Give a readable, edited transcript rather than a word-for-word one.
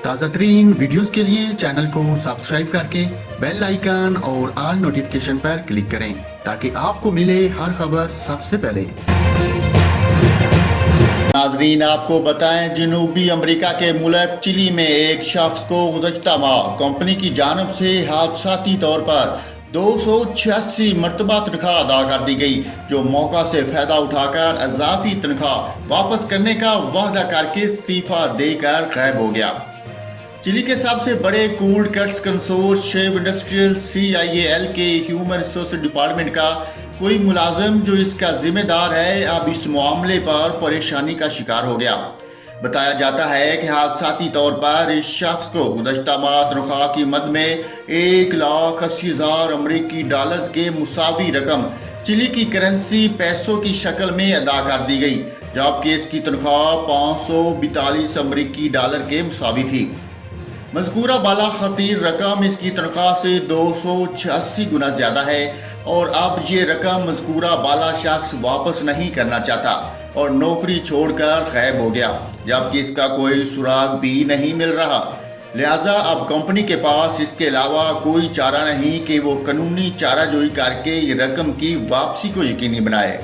تازہ ترین ویڈیوز کے لیے چینل کو سبسکرائب کر کے بیل آئیکن اور آل نوٹیفیکیشن پر کلک کریں تاکہ آپ کو ملے ہر خبر سب سے پہلے۔ ناظرین، آپ کو بتائیں جنوبی امریکہ کے ملک چلی میں ایک شخص کو گزشتہ ماہ کمپنی کی جانب سے حادثاتی طور پر 286 مرتبہ تنخواہ ادا کر دی گئی، جو موقع سے فائدہ اٹھا کر اضافی تنخواہ واپس کرنے کا وعدہ کر کے استعفیٰ دے کر غائب ہو گیا۔ چلی کے سب سے بڑے کولڈ کٹس کنسورس شیو انڈسٹریل CIAL کے ہیومن ریسورسز ڈپارٹمنٹ کا کوئی ملازم جو اس کا ذمہ دار ہے اب اس معاملے پر پریشانی کا شکار ہو گیا۔ بتایا جاتا ہے کہ حادثاتی طور پر اس شخص کو گزشتہ ماہ تنخواہ کی مد میں 1,80,000 امریکی ڈالرز کے مساوی رقم چلی کی کرنسی پیسوں کی شکل میں ادا کر دی گئی، جبکہ اس کی تنخواہ 542 امریکی ڈالر کے مساوی تھی۔ مذکورہ بالا خطیر رقم اس کی تنخواہ سے 286 گنا زیادہ ہے اور اب یہ رقم مذکورہ بالا شخص واپس نہیں کرنا چاہتا اور نوکری چھوڑ کر غائب ہو گیا، جبکہ اس کا کوئی سراغ بھی نہیں مل رہا۔ لہٰذا اب کمپنی کے پاس اس کے علاوہ کوئی چارہ نہیں کہ وہ قانونی چارہ جوئی کر کے یہ رقم کی واپسی کو یقینی بنائے۔